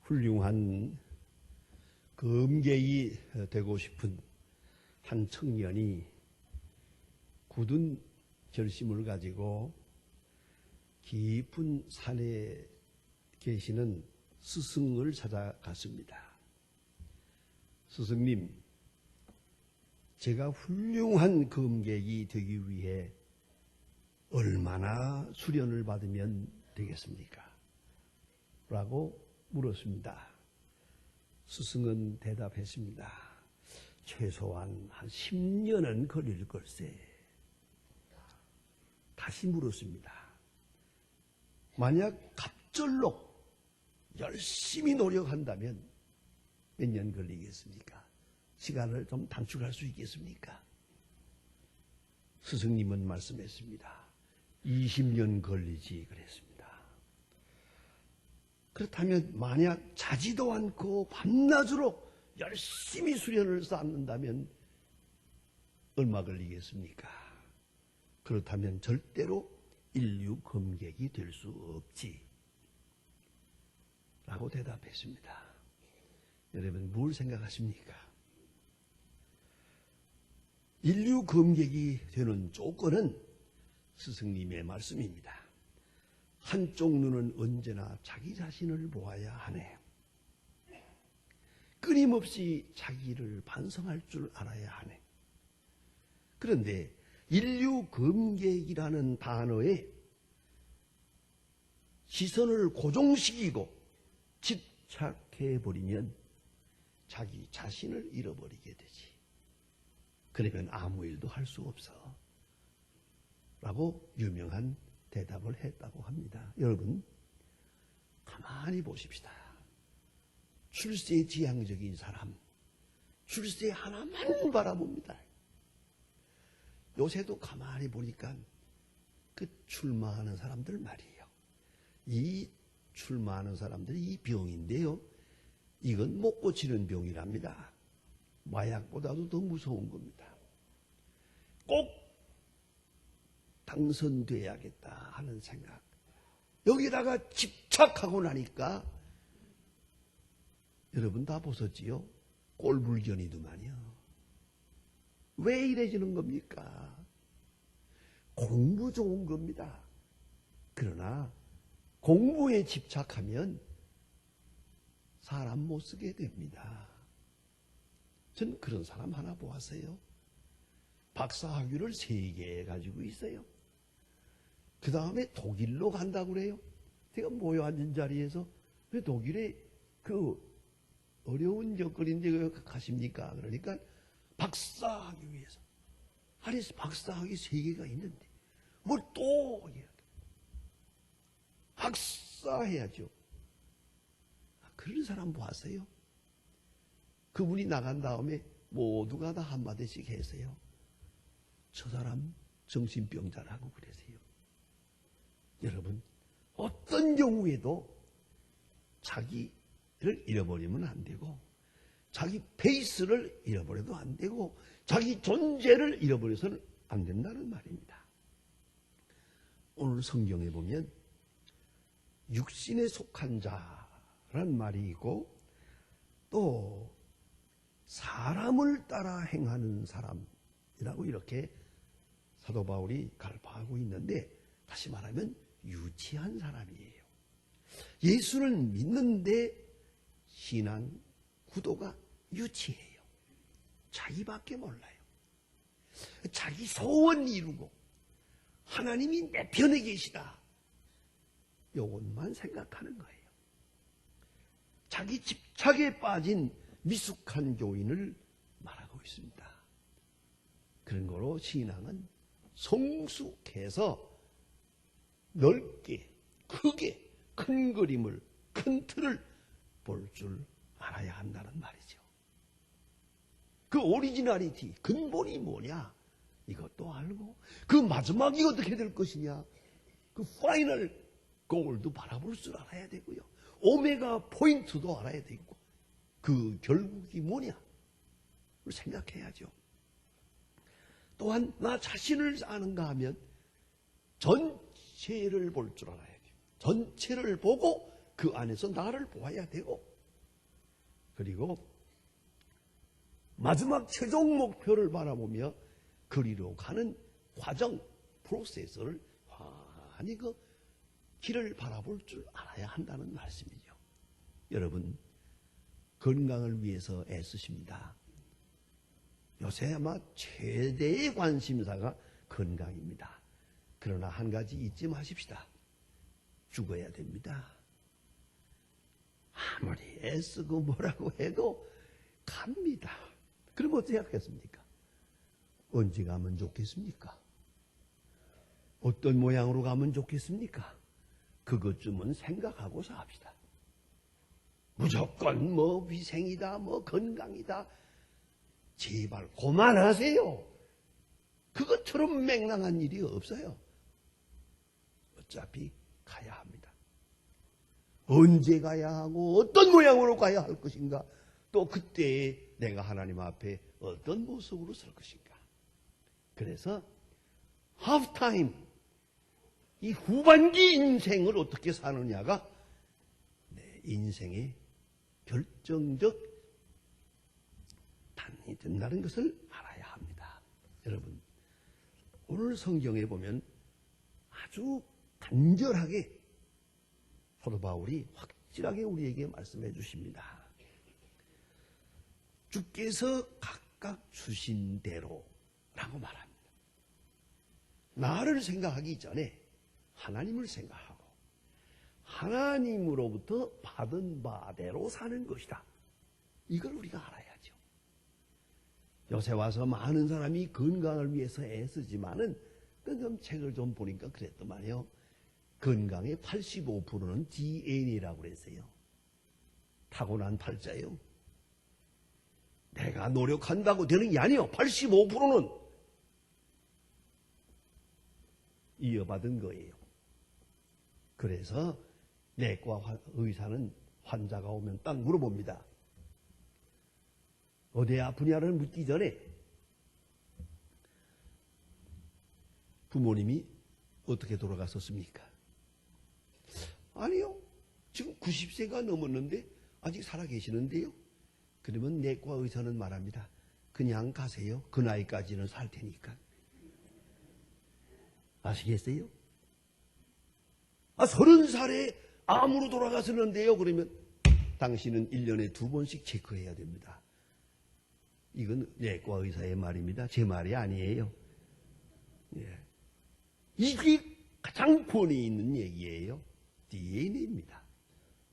훌륭한 검객이 되고 싶은 한 청년이 굳은 결심을 가지고 깊은 산에 계시는 스승을 찾아갔습니다. 스승님, 제가 훌륭한 검객이 되기 위해 얼마나 수련을 받으면 되겠습니까? 라고 물었습니다. 스승은 대답했습니다. 최소한 한 10년은 걸릴 걸세. 다시 물었습니다. 만약 갑절로 열심히 노력한다면 몇 년 걸리겠습니까? 시간을 좀 단축할 수 있겠습니까? 스승님은 말씀했습니다. 20년 걸리지 그랬습니다. 그렇다면 만약 자지도 않고 밤낮으로 열심히 수련을 쌓는다면 얼마 걸리겠습니까? 그렇다면 절대로 인류 검객이 될 수 없지 라고 대답했습니다. 여러분 뭘 생각하십니까? 인류 검객이 되는 조건은 스승님의 말씀입니다. 한쪽 눈은 언제나 자기 자신을 보아야 하네. 끊임없이 자기를 반성할 줄 알아야 하네. 그런데 인류 검객이라는 단어에 시선을 고정시키고 집착해버리면 자기 자신을 잃어버리게 되지. 그러면 아무 일도 할 수 없어. 라고 유명한 대답을 했다고 합니다. 여러분, 가만히 보십시다. 출세 지향적인 사람, 출세 하나만 바라봅니다. 요새도 가만히 보니까 그 출마하는 사람들 말이에요. 이 출마하는 사람들이 이 병인데요. 이건 못 고치는 병이랍니다. 마약보다도 더 무서운 겁니다. 꼭 당선돼야겠다 하는 생각. 여기다가 집착하고 나니까 여러분 다 보셨지요? 꼴불견이더만요. 왜 이래지는 겁니까? 공부 좋은 겁니다. 그러나 공부에 집착하면 사람 못 쓰게 됩니다. 전 그런 사람 하나 보았어요. 박사학위를 3개 가지고 있어요. 그 다음에 독일로 간다고 그래요. 제가 모여 앉은 자리에서 왜 독일에 그 어려운 여건인데 왜 가십니까? 그러니까 박사하기 위해서. 아니 박사학위 3개가 있는데 뭘 또 박사해야죠. 그런 사람 보았어요. 그분이 나간 다음에 모두가 다 한마디씩 했어요. 저 사람 정신병자라고 그러세요. 여러분, 어떤 경우에도 자기를 잃어버리면 안 되고 자기 페이스를 잃어버려도 안 되고 자기 존재를 잃어버려서는 안 된다는 말입니다. 오늘 성경에 보면 육신에 속한 자란 말이 있고 또 사람을 따라 행하는 사람이라고 이렇게 사도 바울이 갈파하고 있는데 다시 말하면 유치한 사람이에요. 예수를 믿는데 신앙 구도가 유치해요. 자기밖에 몰라요. 자기 소원 이루고 하나님이 내 편에 계시다. 요것만 생각하는 거예요. 자기 집착에 빠진 미숙한 교인을 말하고 있습니다. 그런 거로 신앙은 성숙해서 넓게 크게 큰 그림을 큰 틀을 볼 줄 알아야 한다는 말이죠. 그 오리지널리티 근본이 뭐냐 이것도 알고 그 마지막이 어떻게 될 것이냐 그 파이널 골도 바라볼 줄 알아야 되고요. 오메가 포인트도 알아야 되고 그 결국이 뭐냐 생각해야죠. 또한 나 자신을 아는가 하면 전체를 볼 줄 알아야 돼요. 전체를 보고 그 안에서 나를 보아야 되고 그리고 마지막 최종 목표를 바라보며 그리로 가는 과정, 프로세스를 환히 그 길을 바라볼 줄 알아야 한다는 말씀이죠. 여러분, 건강을 위해서 애쓰십니다. 요새 아마 최대의 관심사가 건강입니다. 그러나 한 가지 잊지 마십시다. 죽어야 됩니다. 아무리 애쓰고 뭐라고 해도 갑니다. 그럼 어떻게 하겠습니까? 언제 가면 좋겠습니까? 어떤 모양으로 가면 좋겠습니까? 그것쯤은 생각하고 삽시다. 무조건 뭐 위생이다, 뭐 건강이다. 제발 그만하세요. 그것처럼 맹랑한 일이 없어요. 어차피 가야 합니다. 언제 가야 하고 어떤 모양으로 가야 할 것인가, 또 그때에 내가 하나님 앞에 어떤 모습으로 설 것인가. 그래서 하프타임, 이 후반기 인생을 어떻게 사느냐가 내 인생의 결정적 단위 된다는 것을 알아야 합니다. 여러분, 오늘 성경에 보면 아주 간절하게 사도 바울이 확실하게 우리에게 말씀해 주십니다. 주께서 각각 주신 대로 라고 말합니다. 나를 생각하기 전에 하나님을 생각하고 하나님으로부터 받은 바대로 사는 것이다. 이걸 우리가 알아야죠. 요새 와서 많은 사람이 건강을 위해서 애쓰지만은 좀 책을 좀 보니까 그랬더만요. 건강의 85%는 DNA라고 그랬어요. 타고난 팔자예요. 내가 노력한다고 되는 게 아니에요. 85%는 이어받은 거예요. 그래서 내과 의사는 환자가 오면 딱 물어봅니다. 어디 아프냐를 묻기 전에 부모님이 어떻게 돌아갔었습니까? 아니요. 지금 90세가 넘었는데 아직 살아계시는데요. 그러면 내과 의사는 말합니다. 그냥 가세요. 그 나이까지는 살 테니까. 아시겠어요? 30살에 암으로 돌아가셨는데요. 그러면 당신은 1년에 2번씩 체크해야 됩니다. 이건 내과 의사의 말입니다. 제 말이 아니에요. 예. 이게 가장 권위 있는 얘기예요. DNA입니다.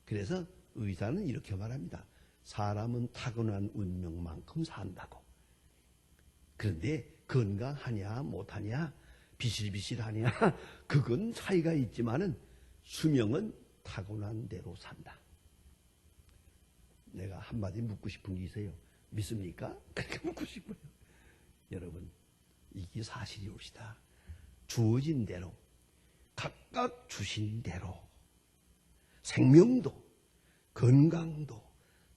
그래서 의사는 이렇게 말합니다. 사람은 타고난 운명만큼 산다고. 그런데 건강하냐 못하냐 비실비실하냐 그건 차이가 있지만은 수명은 타고난 대로 산다. 내가 한마디 묻고 싶은 게 있어요. 믿습니까? 그렇게 묻고 싶어요. 여러분, 이게 사실이 옵시다. 주어진 대로, 각각 주신 대로 생명도, 건강도,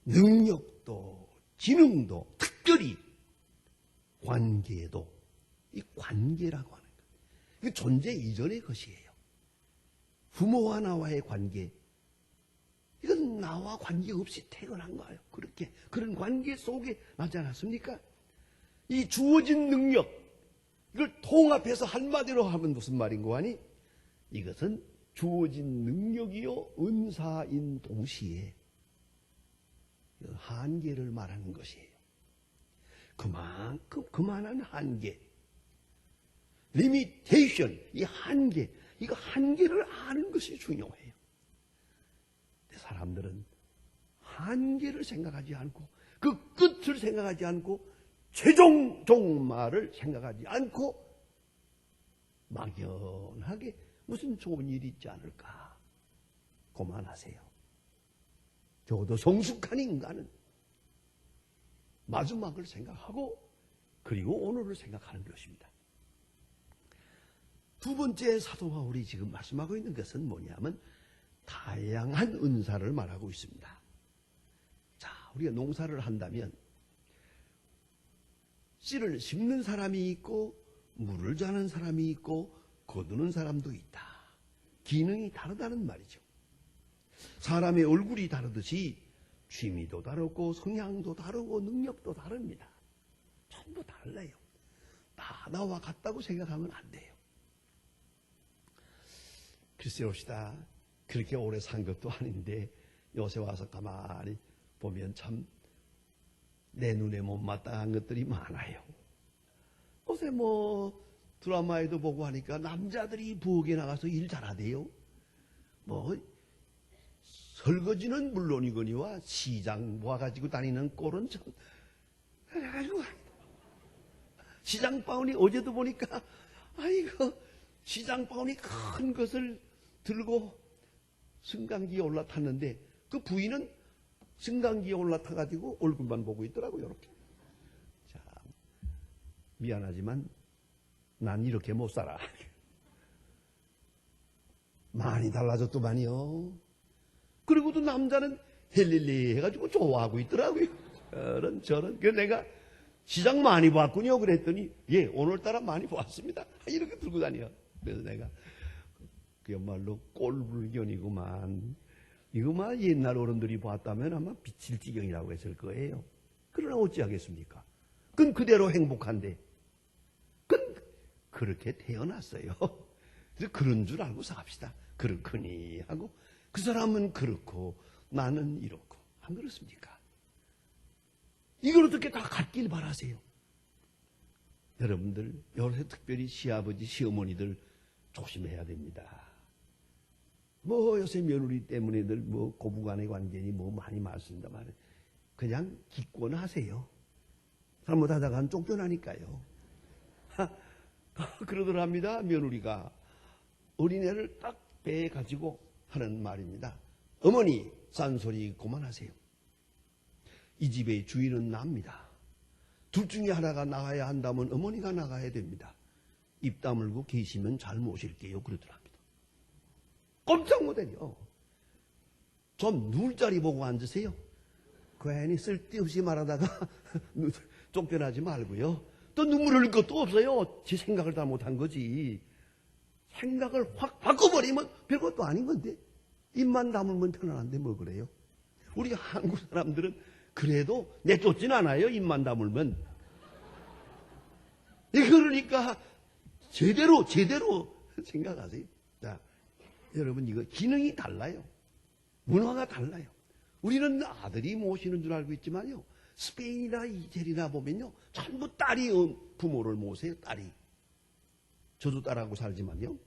능력도, 지능도, 특별히 관계도, 이 관계라고 하는 것. 이게 존재 이전의 것이에요. 부모와 나와의 관계, 이건 나와 관계없이 태어난 거예요. 그렇게 그런 관계 속에 나지 않았습니까? 이 주어진 능력, 이걸 통합해서 한마디로 하면 무슨 말인고 하니? 이것은 주어진 능력이요 은사인 동시에 한계를 말하는 것이에요. 그만큼 그만한 한계, 리미테이션, 이 한계, 이거 한계를 아는 것이 중요해요. 사람들은 한계를 생각하지 않고 그 끝을 생각하지 않고 최종 종말을 생각하지 않고 막연하게 무슨 좋은 일이 있지 않을까. 그만하세요. 적어도 성숙한 인간은 마지막을 생각하고 그리고 오늘을 생각하는 것입니다. 두 번째 사도 바울이 지금 말씀하고 있는 것은 뭐냐면 다양한 은사를 말하고 있습니다. 자, 우리가 농사를 한다면 씨를 심는 사람이 있고 물을 자는 사람이 있고 거두는 사람도 있다. 기능이 다르다는 말이죠. 사람의 얼굴이 다르듯이 취미도 다르고 성향도 다르고 능력도 다릅니다. 전부 달라요. 다 나와 같다고 생각하면 안 돼요. 글쎄 봅시다. 그렇게 오래 산 것도 아닌데 요새 와서 가만히 보면 참 내 눈에 못마땅한 것들이 많아요. 요새 뭐 드라마에도 보고 하니까 남자들이 부엌에 나가서 일 잘하대요. 뭐 설거지는 물론이거니와 시장 모아가지고 다니는 꼴은 참 아이고, 시장 바운이 어제도 보니까 아이고 시장 바운이 큰 것을 들고 승강기에 올라탔는데 그 부인은 승강기에 올라타가지고 얼굴만 보고 있더라고요. 이렇게. 자, 미안하지만 난 이렇게 못 살아. 많이 달라졌더만요. 그리고도 남자는 헬릴리 해가지고 좋아하고 있더라고요. 저런. 그래서 내가 시장 많이 봤군요. 그랬더니 예, 오늘따라 많이 봤습니다. 이렇게 들고 다녀. 그래서 내가 그야말로 꼴불견이구만. 이거만 옛날 어른들이 봤다면 아마 비칠 지경이라고 했을 거예요. 그러나 어찌하겠습니까? 그건 그대로 행복한데. 그건 그렇게 태어났어요. 그래서 그런 줄 알고 삽시다. 그렇거니 하고 그 사람은 그렇고 나는 이렇고. 안 그렇습니까? 이걸 어떻게 다 같길 바라세요. 여러분들 요새 특별히 시아버지 시어머니들 조심해야 됩니다. 뭐 요새 며느리 때문에들 뭐 고부간의 관계니 뭐 많이 말씀합니다만 그냥 기권하세요. 잘못하다가는 쫓겨나니까요. 그러더랍니다. 며느리가 어린애를 딱 배에 가지고 하는 말입니다. 어머니 싼소리 그만하세요. 이 집의 주인은 납니다. 둘 중에 하나가 나가야 한다면 어머니가 나가야 됩니다. 입 다물고 계시면 잘 모실게요. 그러더랍니다. 꼼짝 못해요. 좀 누울 자리 보고 앉으세요. 괜히 쓸데없이 말하다가 쫓겨나지 말고요. 또 눈물 흘릴 것도 없어요. 제 생각을 잘못한 거지. 생각을 확 바꿔버리면 별것도 아닌 건데 입만 다물면 편안한데 뭐 그래요. 우리 한국 사람들은 그래도 내쫓진 않아요. 입만 다물면. 그러니까 제대로 생각하세요. 자, 여러분 이거 기능이 달라요. 문화가 달라요. 우리는 아들이 모시는 줄 알고 있지만요. 스페인이나 이태리나 보면요. 전부 딸이 부모를 모세요. 딸이. 저도 딸하고 살지만요.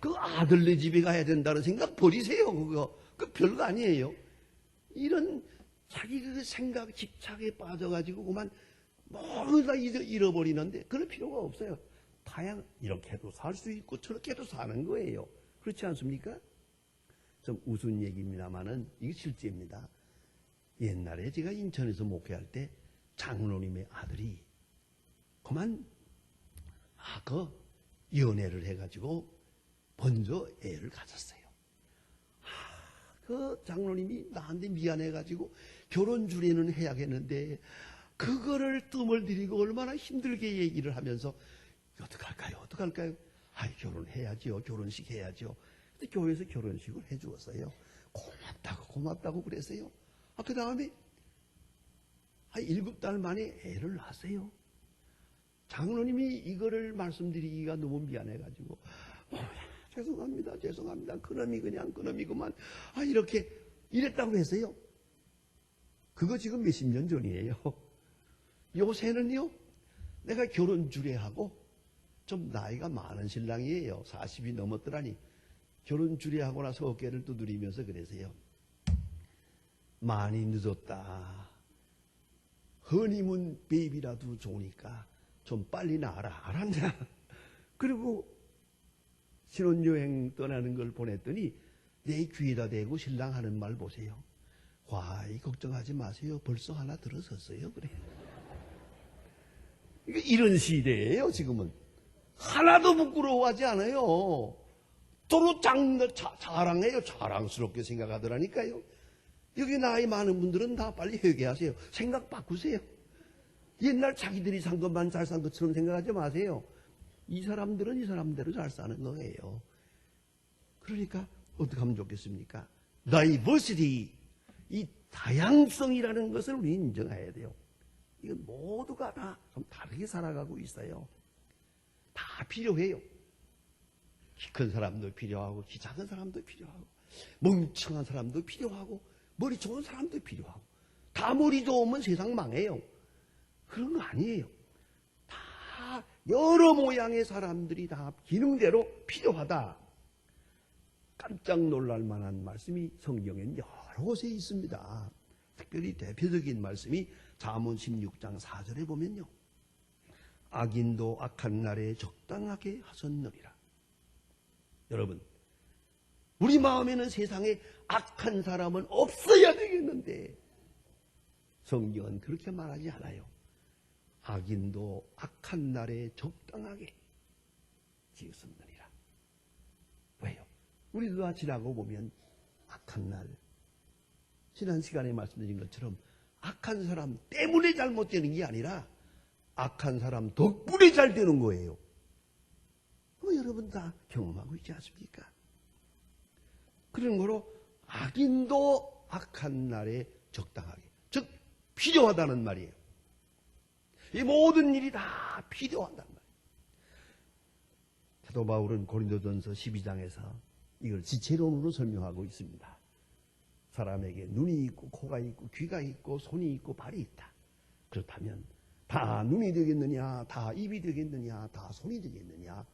그 아들네 집에 가야 된다는 생각 버리세요. 그거. 그 별거 아니에요. 이런 자기 그 생각 집착에 빠져가지고 그만 모두 다 잃어버리는데 그럴 필요가 없어요. 다양 이렇게도 살 수 있고 저렇게도 사는 거예요. 그렇지 않습니까? 좀 우스운 얘기입니다만은 이게 실제입니다. 옛날에 제가 인천에서 목회할 때 장로님의 아들이 그만 연애를 해가지고 먼저 애를 가졌어요. 그 장로님이 나한테 미안해가지고 결혼 주례는 해야겠는데 그거를 뜸을 들이고 얼마나 힘들게 얘기를 하면서 어떡할까요? 결혼해야지요. 결혼식 해야죠. 근데 교회에서 결혼식을 해주었어요. 고맙다고 그랬어요. 그 다음에 7달 만에 애를 낳았어요. 장로님이 이거를 말씀드리기가 너무 미안해가지고 죄송합니다. 그놈이구만. 이렇게 이랬다고 했어요. 그거 지금 몇십 년 전이에요. 요새는요, 내가 결혼 주례하고 좀 나이가 많은 신랑이에요. 40이 넘었더라니. 결혼 주례하고 나서 어깨를 두드리면서 그러세요. 많이 늦었다. 허니문 베이비라도 좋으니까 좀 빨리 나와라. 알았냐? 그리고 신혼여행 떠나는 걸 보냈더니 내 귀에다 대고 신랑 하는 말 보세요. 와이 걱정하지 마세요. 벌써 하나 들어섰어요. 그래. 이런 시대예요. 지금은. 하나도 부끄러워하지 않아요. 서로 자랑해요. 자랑스럽게 생각하더라니까요. 여기 나이 많은 분들은 다 빨리 회개하세요. 생각 바꾸세요. 옛날 자기들이 산 것만 잘 산 것처럼 생각하지 마세요. 이 사람들은 이 사람대로 잘 사는 거예요. 그러니까 어떻게 하면 좋겠습니까? 다이버시티, 이 다양성이라는 것을 우리는 인정해야 돼요. 이건 모두가 다 좀 다르게 살아가고 있어요. 다 필요해요. 키 큰 사람도 필요하고, 키 작은 사람도 필요하고, 멍청한 사람도 필요하고, 머리 좋은 사람도 필요하고, 다 머리 좋으면 세상 망해요. 그런 거 아니에요. 다 여러 모양의 사람들이 다 기능대로 필요하다. 깜짝 놀랄 만한 말씀이 성경에는 여러 곳에 있습니다. 특별히 대표적인 말씀이 잠언 16장 4절에 보면요. 악인도 악한 날에 적당하게 하셨느니라. 여러분, 우리 마음에는 세상에 악한 사람은 없어야 되겠는데 성경은 그렇게 말하지 않아요. 악인도 악한 날에 적당하게 지었느니라. 왜요? 우리도 다 지나고 보면 악한 날, 지난 시간에 말씀드린 것처럼 악한 사람 때문에 잘못되는 게 아니라 악한 사람 덕분에 잘 되는 거예요. 여러분 다 경험하고 있지 않습니까? 그런 거로 악인도 악한 날에 적당하게, 즉 필요하다는 말이에요. 이 모든 일이 다 필요하단 말이에요. 사도 바울은 고린도전서 12장에서 이걸 지체론으로 설명하고 있습니다. 사람에게 눈이 있고 코가 있고 귀가 있고 손이 있고 발이 있다. 그렇다면 다 눈이 되겠느냐, 다 입이 되겠느냐, 다 손이 되겠느냐.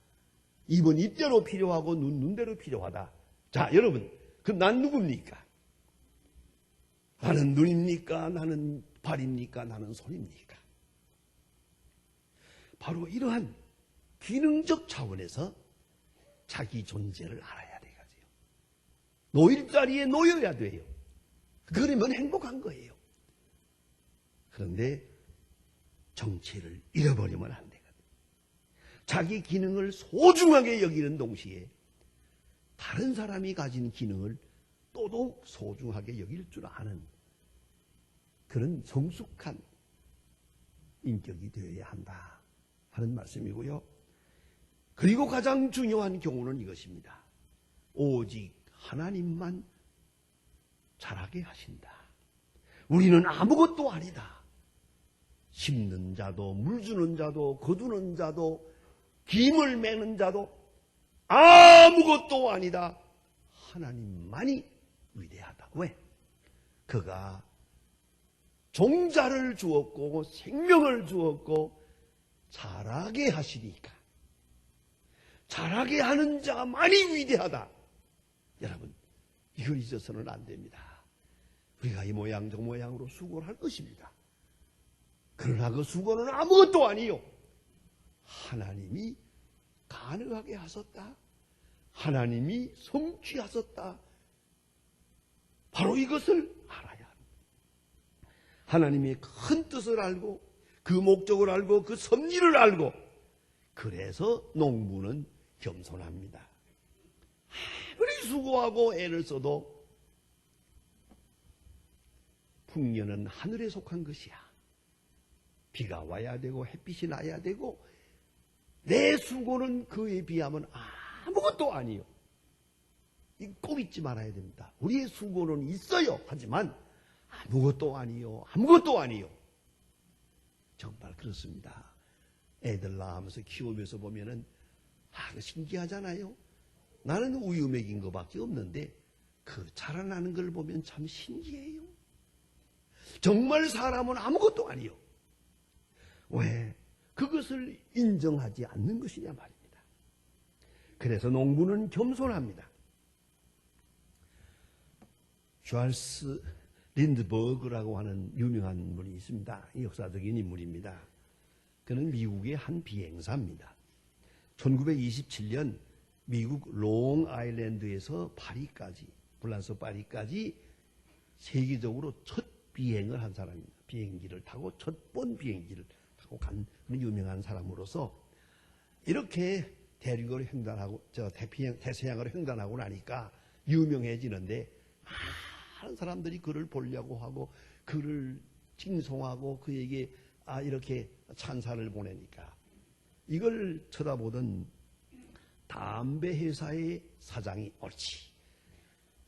입은 입대로 필요하고 눈대로 필요하다. 자, 여러분, 그럼 난 누굽니까? 나는 눈입니까? 나는 발입니까? 나는 손입니까? 바로 이러한 기능적 차원에서 자기 존재를 알아야 되거든요. 놓일 자리에 놓여야 돼요. 그러면 행복한 거예요. 그런데 정체를 잃어버리면 안 되거든요. 자기 기능을 소중하게 여기는 동시에 다른 사람이 가진 기능을 또도 소중하게 여길 줄 아는 그런 성숙한 인격이 되어야 한다 하는 말씀이고요. 그리고 가장 중요한 경우는 이것입니다. 오직 하나님만 잘하게 하신다. 우리는 아무것도 아니다. 심는 자도 물 주는 자도 거두는 자도 김을 매는 자도 아무것도 아니다. 하나님만이 위대하다. 왜? 그가 종자를 주었고 생명을 주었고 자라게 하시니까. 자라게 하는 자만이 위대하다. 여러분, 이걸 잊어서는 안 됩니다. 우리가 이 모양 저 모양으로 수고를 할 것입니다. 그러나 그 수고는 아무것도 아니요. 하나님이 가능하게 하셨다. 하나님이 성취하셨다. 바로 이것을 알아야 합니다. 하나님의 큰 뜻을 알고 그 목적을 알고 그 섭리를 알고 그래서 농부는 겸손합니다. 아무리 수고하고 애를 써도 풍년은 하늘에 속한 것이야. 비가 와야 되고 햇빛이 나야 되고 내 수고는 그에 비하면 아무것도 아니요. 꼭 잊지 말아야 됩니다. 우리의 수고는 있어요. 하지만 아무것도 아니요. 아무것도 아니요. 정말 그렇습니다. 애들 낳으면서 키우면서 보면은 신기하잖아요. 나는 우유 먹인 것밖에 없는데 그 자라나는 걸 보면 참 신기해요. 정말 사람은 아무것도 아니요. 왜? 그것을 인정하지 않는 것이냐 말입니다. 그래서 농부는 겸손합니다. 찰스 린드버그라고 하는 유명한 분이 있습니다. 역사적인 인물입니다. 그는 미국의 한 비행사입니다. 1927년 미국 롱 아일랜드에서 파리까지, 프랑스 파리까지 세계적으로 첫 비행을 한 사람입니다. 비행기를 타고 첫 번 비행기를 타고 간 유명한 사람으로서 이렇게 대륙을 횡단하고 대서양을 횡단하고 나니까 유명해지는데 많은 사람들이 그를 보려고 하고 그를 칭송하고 그에게 이렇게 찬사를 보내니까 이걸 쳐다보던 담배 회사의 사장이 옳지.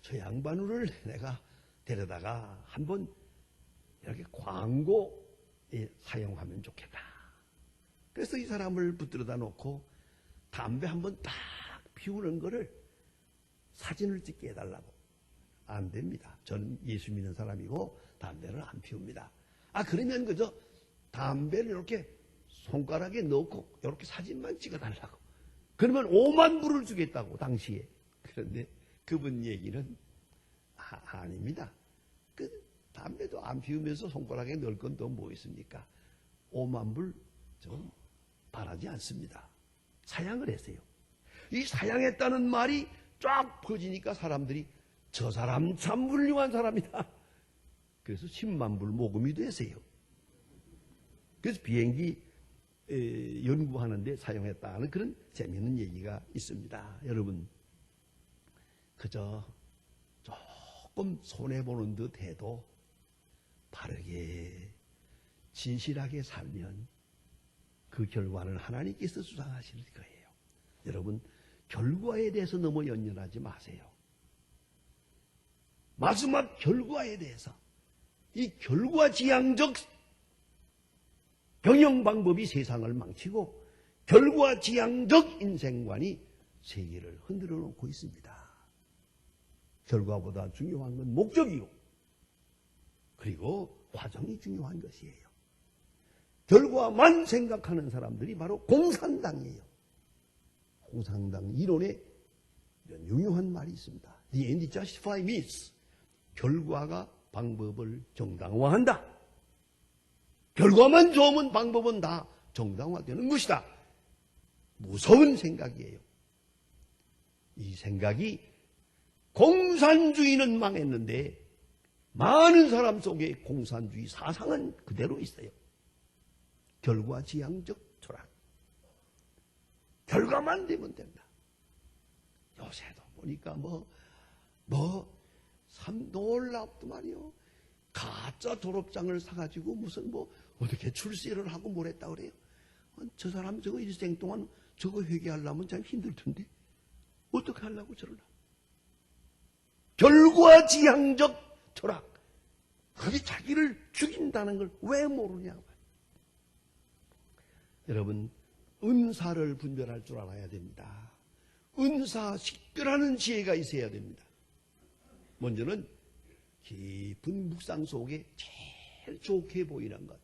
저 양반을 내가 데려다가 한번 이렇게 광고에 사용하면 좋겠다. 그래서 이 사람을 붙들어다 놓고 담배 한번 딱 피우는 거를 사진을 찍게 해달라고. 안 됩니다. 저는 예수 믿는 사람이고 담배를 안 피웁니다. 그러면 그저 담배를 이렇게 손가락에 넣고 이렇게 사진만 찍어달라고. 그러면 5만 불을 주겠다고 당시에. 그런데 그분 얘기는 아닙니다. 그 담배도 안 피우면서 손가락에 넣을 건 또 뭐 있습니까? 5만 불 좀 바라지 않습니다. 사양을 했어요. 이 사양했다는 말이 쫙 퍼지니까 사람들이 저 사람 참 훌륭한 사람이다. 그래서 10만 불 모금이 되세요. 그래서 비행기 연구하는데 사용했다는 그런 재미있는 얘기가 있습니다. 여러분, 그저 조금 손해보는 듯 해도 바르게 진실하게 살면 그 결과는 하나님께서 수상하실 거예요. 여러분, 결과에 대해서 너무 연연하지 마세요. 마지막 결과에 대해서 이 결과지향적 경영 방법이 세상을 망치고 결과지향적 인생관이 세계를 흔들어 놓고 있습니다. 결과보다 중요한 건 목적이고 그리고 과정이 중요한 것이에요. 결과만 생각하는 사람들이 바로 공산당이에요. 공산당 이론에 이런 유명한 말이 있습니다. The end justifies means. 결과가 방법을 정당화한다. 결과만 좋으면 방법은 다 정당화되는 것이다. 무서운 생각이에요. 이 생각이 공산주의는 망했는데 많은 사람 속에 공산주의 사상은 그대로 있어요. 결과지향적 철학. 결과만 되면 된다. 요새도 보니까 참 놀랍더만요. 가짜 졸업장을 사가지고 무슨 어떻게 출세를 하고 뭘 했다 그래요. 저 사람 저거 일생 동안 저거 회개하려면 참 힘들 텐데 어떻게 하려고 저러나. 결과지향적 철학. 그게 자기를 죽인다는 걸 왜 모르냐고. 여러분, 은사를 분별할 줄 알아야 됩니다. 은사 식별하는 지혜가 있어야 됩니다. 먼저는 깊은 묵상 속에 제일 좋게 보이는 것.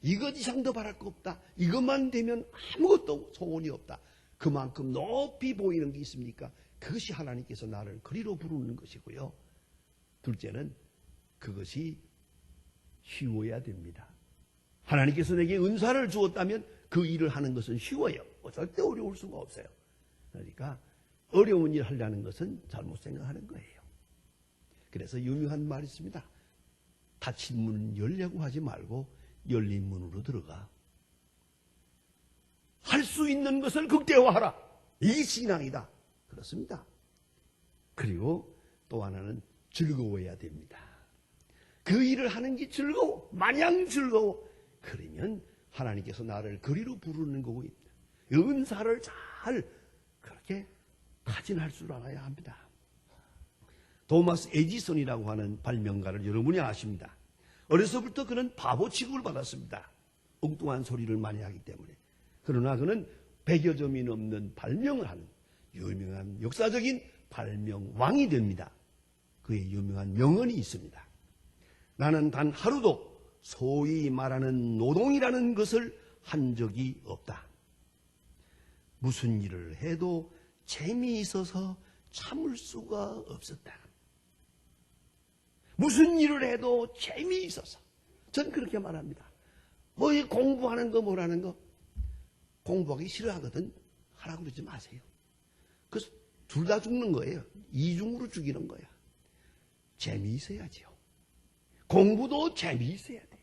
이것 이상 더 바랄 거 없다. 이것만 되면 아무것도 소원이 없다. 그만큼 높이 보이는 게 있습니까? 그것이 하나님께서 나를 그리로 부르는 것이고요. 둘째는 그것이 쉬워야 됩니다. 하나님께서 내게 은사를 주었다면 그 일을 하는 것은 쉬워요. 절대 어려울 수가 없어요. 그러니까 어려운 일 하려는 것은 잘못 생각하는 거예요. 그래서 유명한 말이 있습니다. 닫힌 문 열려고 하지 말고 열린 문으로 들어가. 할 수 있는 것을 극대화하라. 이게 신앙이다. 그렇습니다. 그리고 또 하나는 즐거워야 됩니다. 그 일을 하는 게 즐거워. 마냥 즐거워. 그러면 하나님께서 나를 그리로 부르는 거고 있다. 은사를 잘 그렇게 타진할 줄 알아야 합니다. 토마스 에디슨이라고 하는 발명가를 여러분이 아십니다. 어려서부터 그는 바보 취급을 받았습니다. 엉뚱한 소리를 많이 하기 때문에. 그러나 그는 100여 점이 넘는 발명을 하는 유명한 역사적인 발명왕이 됩니다. 그의 유명한 명언이 있습니다. 나는 단 하루도 소위 말하는 노동이라는 것을 한 적이 없다. 무슨 일을 해도 재미있어서 참을 수가 없었다. 무슨 일을 해도 재미있어서. 전 그렇게 말합니다. 공부하는 거 뭐라는 거 공부하기 싫어하거든. 하라고 그러지 마세요. 그래서 둘 다 죽는 거예요. 이중으로 죽이는 거야. 재미있어야지요. 공부도 재미있어야 돼요.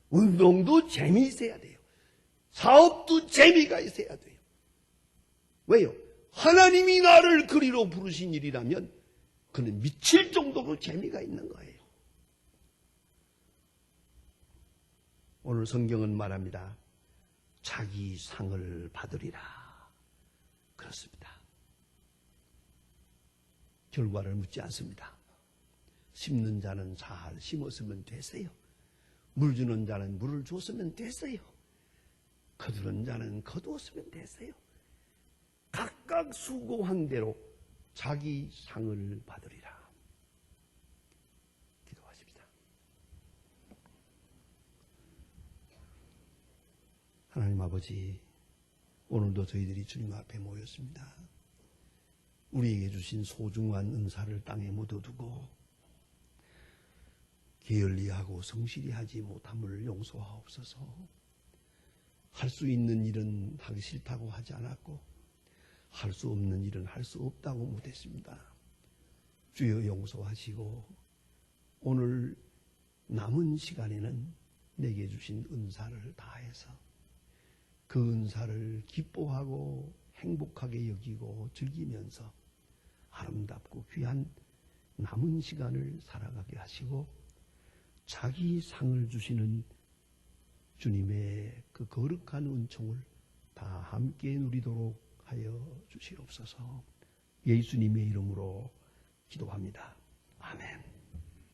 운동도 재미있어야 돼요. 사업도 재미가 있어야 돼요. 왜요? 하나님이 나를 그리로 부르신 일이라면 그는 미칠 정도로 재미가 있는 거예요. 오늘 성경은 말합니다. 자기 상을 받으리라. 그렇습니다. 결과를 묻지 않습니다. 심는 자는 잘 심었으면 됐어요. 물 주는 자는 물을 줬으면 됐어요. 거두는 자는 거두었으면 됐어요. 각각 수고한 대로 자기 상을 받으리라. 기도하십시다. 하나님 아버지, 오늘도 저희들이 주님 앞에 모였습니다. 우리에게 주신 소중한 은사를 땅에 묻어두고 게을리하고 성실히 하지 못함을 용서하옵소서. 할 수 있는 일은 하기 싫다고 하지 않았고 할 수 없는 일은 할 수 없다고 못했습니다. 주여 용서하시고 오늘 남은 시간에는 내게 주신 은사를 다해서 그 은사를 기뻐하고 행복하게 여기고 즐기면서 아름답고 귀한 남은 시간을 살아가게 하시고 자기 상을 주시는 주님의 그 거룩한 은총을 다 함께 누리도록 하여 주시옵소서. 예수님의 이름으로 기도합니다. 아멘.